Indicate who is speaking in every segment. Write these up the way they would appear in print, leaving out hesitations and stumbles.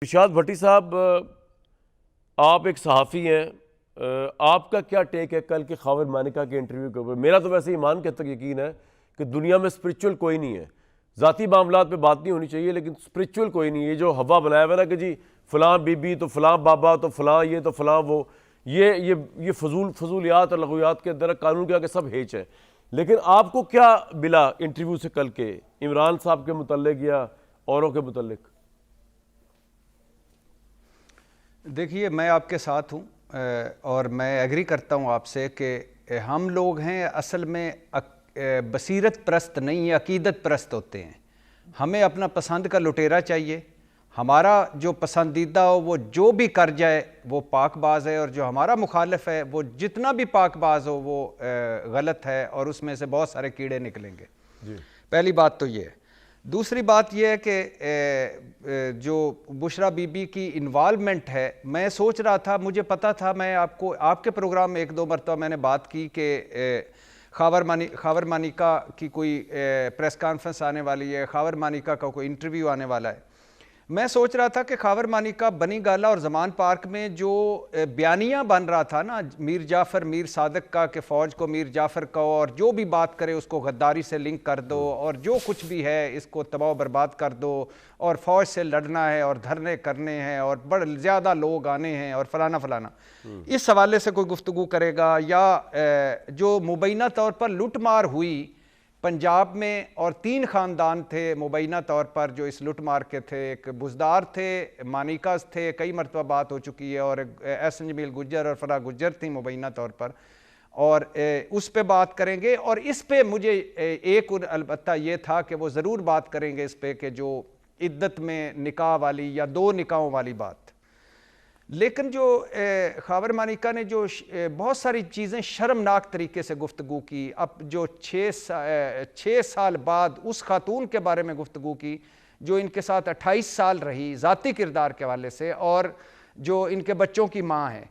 Speaker 1: ارشاد بھٹی صاحب، آپ ایک صحافی ہیں، آپ کا کیا ٹیک ہے کل کے خاور مانیکا کے انٹرویو کے اوپر؟ میرا تو ویسے ایمان کے تک یقین ہے کہ دنیا میں اسپرچول کوئی نہیں ہے، ذاتی معاملات پہ بات نہیں ہونی چاہیے، لیکن اسپرچول کوئی نہیں ہے۔ یہ جو ہوا بنایا ہوا ہے نا کہ جی فلاں بی بی تو فلاں بابا تو فلاں یہ تو فلاں وہ، یہ فضولیات اور لغویات کے اندر قانون کے آگے سب ہیچ ہے۔ لیکن آپ کو کیا ملا انٹرویو سے کل کے، عمران صاحب کے متعلق یا اوروں کے متعلق؟
Speaker 2: دیکھیے، میں آپ کے ساتھ ہوں اور میں ایگری کرتا ہوں آپ سے کہ ہم لوگ ہیں اصل میں بصیرت پرست نہیں، عقیدت پرست ہوتے ہیں۔ ہمیں اپنا پسند کا لٹیرا چاہیے، ہمارا جو پسندیدہ ہو وہ جو بھی کر جائے وہ پاک باز ہے، اور جو ہمارا مخالف ہے وہ جتنا بھی پاک باز ہو وہ غلط ہے، اور اس میں سے بہت سارے کیڑے نکلیں گے۔ پہلی بات تو یہ ہے۔ دوسری بات یہ ہے کہ جو بشرا بی بی کی انوالومنٹ ہے، میں سوچ رہا تھا، مجھے پتا تھا، میں آپ کے پروگرام میں ایک دو مرتبہ میں نے بات کی کہ خاور مانیکا کی کوئی پریس کانفرنس آنے والی ہے، خاور مانیکا کا کوئی انٹرویو آنے والا ہے۔ میں سوچ رہا تھا کہ خاور مانیکا بنی گالا اور زمان پارک میں جو بیانیہ بن رہا تھا نا میر جعفر میر صادق کا، کہ فوج کو میر جعفر کہو اور جو بھی بات کرے اس کو غداری سے لنک کر دو، اور جو کچھ بھی ہے اس کو تباہ و برباد کر دو، اور فوج سے لڑنا ہے اور دھرنے کرنے ہیں اور بڑے زیادہ لوگ آنے ہیں اور فلانا فلانا، اس حوالے سے کوئی گفتگو کرے گا، یا جو مبینہ طور پر لوٹ مار ہوئی پنجاب میں، اور 3 خاندان تھے مبینہ طور پر جو اس لوٹ مار کے تھے، ایک بزدار تھے، مانیکاز تھے، کئی مرتبہ بات ہو چکی ہے، اور احسن جمیل گجر اور فرا گجر تھی مبینہ طور پر، اور اس پہ بات کریں گے۔ اور اس پہ مجھے ایک البتہ یہ تھا کہ وہ ضرور بات کریں گے اس پہ کہ جو عدت میں نکاح والی یا 2 نکاحوں والی بات۔ لیکن جو خاور مانیکا نے جو بہت ساری چیزیں شرمناک طریقے سے گفتگو کی، اب جو 6 سال بعد اس خاتون کے بارے میں گفتگو کی جو ان کے ساتھ 28 سال رہی ذاتی کردار کے حوالے سے، اور جو ان کے بچوں کی ماں ہے،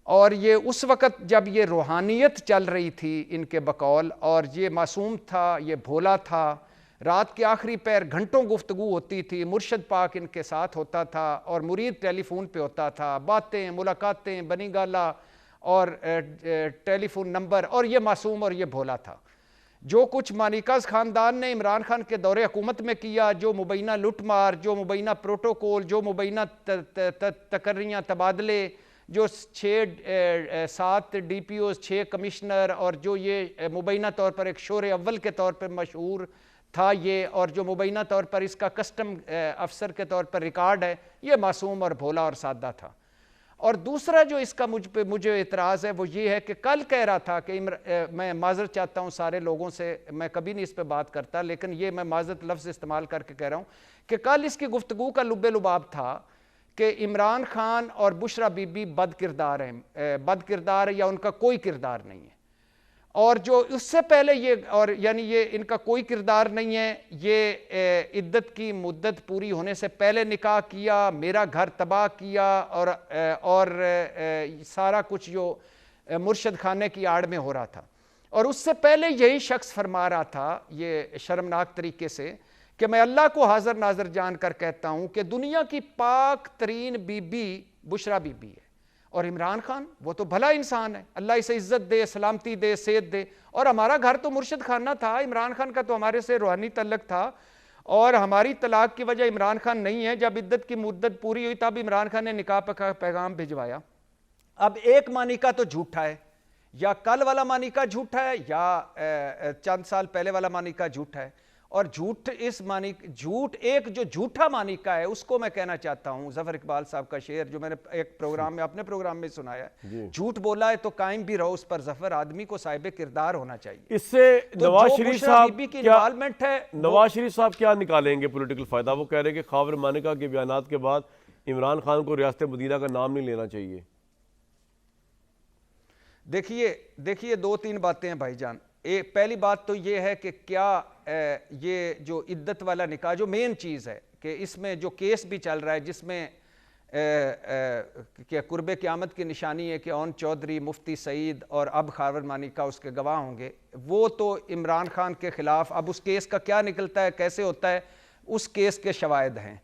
Speaker 2: اور یہ اس وقت جب یہ روحانیت چل رہی تھی ان کے بقول، اور یہ معصوم تھا، یہ بھولا تھا، رات کے آخری پیر گھنٹوں گفتگو ہوتی تھی، مرشد پاک ان کے ساتھ ہوتا تھا، اور مرید ٹیلی فون پہ ہوتا تھا، باتیں ملاقاتیں بنی گالا اور ٹیلی فون نمبر، اور یہ معصوم اور یہ بھولا تھا۔ جو کچھ مانیکاز خاندان نے عمران خان کے دور حکومت میں کیا، جو مبینہ لٹ مار، جو مبینہ پروٹوکول، جو مبینہ تقرریاں تبادلے، جو 7 ڈی پی اوز، 6 کمشنر، اور جو یہ مبینہ طور پر ایک شور اول کے طور پر مشہور تھا یہ، اور جو مبینہ طور پر اس کا کسٹم افسر کے طور پر ریکارڈ ہے، یہ معصوم اور بھولا اور سادہ تھا۔ اور دوسرا جو اس کا مجھے اعتراض ہے وہ یہ ہے کہ کل کہہ رہا تھا کہ میں معذرت چاہتا ہوں سارے لوگوں سے، میں کبھی نہیں اس پہ بات کرتا، لیکن یہ میں معذرت لفظ استعمال کر کے کہہ رہا ہوں کہ کل اس کی گفتگو کا لب لباب تھا کہ عمران خان اور بشرا بی بی بد کردار ہے یا ان کا کوئی کردار نہیں ہے، اور جو اس سے پہلے یہ، اور یعنی یہ ان کا کوئی کردار نہیں ہے، یہ عدت کی مدت پوری ہونے سے پہلے نکاح کیا، میرا گھر تباہ کیا، اور سارا کچھ جو مرشد خانے کی آڑ میں ہو رہا تھا۔ اور اس سے پہلے یہی شخص فرما رہا تھا یہ شرمناک طریقے سے کہ میں اللہ کو حاضر ناظر جان کر کہتا ہوں کہ دنیا کی پاک ترین be be Bushra be be ہے، اور عمران خان وہ تو بھلا انسان ہے، اللہ اسے عزت دے، سلامتی دے، صحت دے، اور ہمارا گھر تو مرشد خانہ تھا، عمران خان کا تو ہمارے سے روحانی تعلق تھا، اور ہماری طلاق کی وجہ عمران خان نہیں ہے۔ جب عدت کی مدت پوری ہوئی تب عمران خان نے نکاح کا پیغام بھجوایا۔ اب ایک مانیکا تو جھوٹا ہے، یا کل والا مانیکا جھوٹا ہے، یا چند سال پہلے والا مانیکا جھوٹا ہے، اور جھوٹ ایک جو جھوٹا مانیکا ہے اس کو میں کہنا چاہتا ہوں، ظفر اقبال صاحب کا شعر جو میں نے ایک پروگرام میں اپنے پروگرام میں سنایا ہے، جھوٹ بولا ہے تو قائم بھی رہو اس پر ظفر، آدمی کو صاحب کردار ہونا چاہیے۔
Speaker 1: اس سے
Speaker 2: تو
Speaker 1: نواز
Speaker 2: جو
Speaker 1: شریف
Speaker 2: بشرا
Speaker 1: صاحب
Speaker 2: بی بی کی انوالومنٹ ہے،
Speaker 1: نواز شریف صاحب کیا نکالیں گے پولیٹیکل فائدہ؟ وہ کہہ رہے ہیں کہ خاور مانیکا کے بیانات کے بعد عمران خان کو ریاست مدینہ کا نام نہیں لینا چاہیے۔
Speaker 2: دیکھیے 2-3 باتیں ہیں بھائی جان۔ پہلی بات تو یہ ہے کہ کیا یہ جو عدت والا نکاح جو مین چیز ہے کہ اس میں جو کیس بھی چل رہا ہے جس میں کہ قرب قیامت کی نشانی ہے کہ اون چودھری، مفتی سعید اور اب خاور مانیکا اس کے گواہ ہوں گے، وہ تو عمران خان کے خلاف، اب اس کیس کا کیا نکلتا ہے، کیسے ہوتا ہے، اس کیس کے شواہد ہیں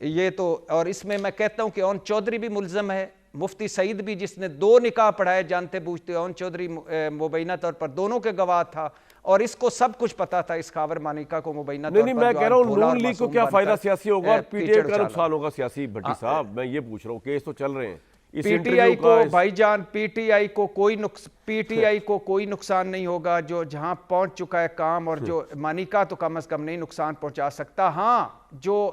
Speaker 2: یہ تو، اور اس میں میں کہتا ہوں کہ اون چودھری بھی ملزم ہے، مفتی سعید بھی جس نے 2 نکاح پڑھائے جانتے بوجھتے، اون چودھری مبینہ طور پر دونوں کے گواہ تھا، اور اس کو سب کچھ پتا تھا اس خاور مانیکا کو مبینہ طور پر.
Speaker 1: نہیں میں کہہ رہا ہوں نون لیگ کو کیا فائدہ سیاسی ہوگا اور پی ٹی آئی کا نقصان ہوگا سیاسی؟ بھٹی صاحب میں یہ پوچھ رہا ہوں، کیس تو چل رہے ہیں
Speaker 2: پی ٹی آئی کو بھائی جان، پی ٹی آئی کو کوئی نقصان نہیں ہوگا، جو جہاں پہنچ چکا ہے کام، اور جو مانیکا تو کم از کم نہیں نقصان پہنچا سکتا. ہاں جو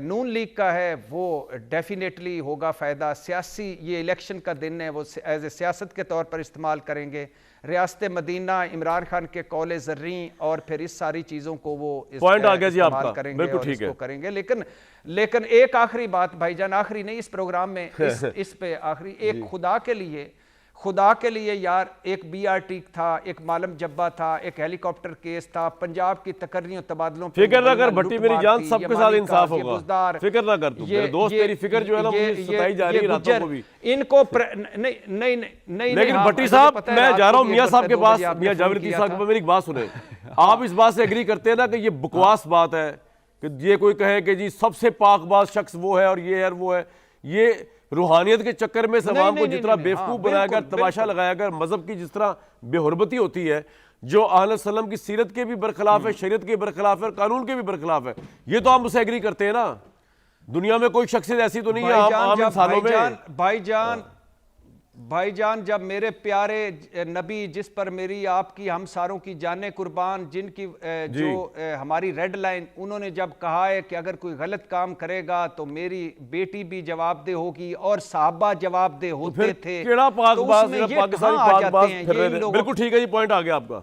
Speaker 2: نون لیگ کا ہے وہ ڈیفینیٹلی ہوگا فائدہ سیاسی. یہ الیکشن کا دن ہے، وہ ایز اے سیاست کے طور پر استعمال کریں گے. ریاست مدینہ، عمران خان کے قول زریں اور پھر اس ساری چیزوں کو وہ استعمال کریں گے اور اس کو کریں گے. لیکن ایک آخری بات بھائی جان، آخری نہیں اس پروگرام میں، اس پہ آخری ایک، خدا کے لیے یار، ایک بی آر ٹی تھا، ایک معلم جبہ تھا، ایک ہیلی کاپٹر کیس تھا، پنجاب کی تکرریوں تبادلوں پہ
Speaker 1: فکر نہ کر بھٹی میری جان، سب کے ساتھ انصاف ہوگا، فکر نہ کر تو میرے دوست، تیری فکر جو ہے نا مجھے ستائی جا رہی ہے راتوں کو بھی.
Speaker 2: ان کو نہیں
Speaker 1: لیکن بھٹی صاحب میں جا رہا ہوں میاں صاحب کے پاس، میاں جاوید لطیف صاحب کے پاس، میری ایک بات سنیں. آپ اس بات سے ایگری کرتے ہیں نا کہ یہ بکواس بات ہے کہ یہ کوئی کہے کہ جی سب سے پاک باز شخص وہ ہے اور یہ ہے وہ ہے؟ یہ روحانیت کے چکر میں عوام کو جتنا بیوقوف بنایا گیا، تماشا لگایا گیا، مذہب کی جس طرح بے حرمتی ہوتی ہے جو آل وسلم کی سیرت کے بھی برخلاف ہے، شریعت کے برخلاف ہے اور قانون کے بھی برخلاف ہے. یہ تو آپ مجھ سے ایگری کرتے ہیں نا؟ دنیا میں کوئی شخصیت ایسی تو نہیں ہے عام انسانوں میں.
Speaker 2: بھائی جان جب میرے پیارے نبی، جس پر میری آپ کی ہم ساروں کی جانیں قربان، جن کی جو ہماری ریڈ لائن، انہوں نے جب کہا ہے کہ اگر کوئی غلط کام کرے گا تو میری بیٹی بھی جواب دہ ہوگی، اور صحابہ جواب دہ ہوتے تھے،
Speaker 1: کیڑا پاک باز پاکستانی پاک باز پھر رہے تھے. بالکل ٹھیک ہے جی، پوائنٹ آ گیا آپ کا.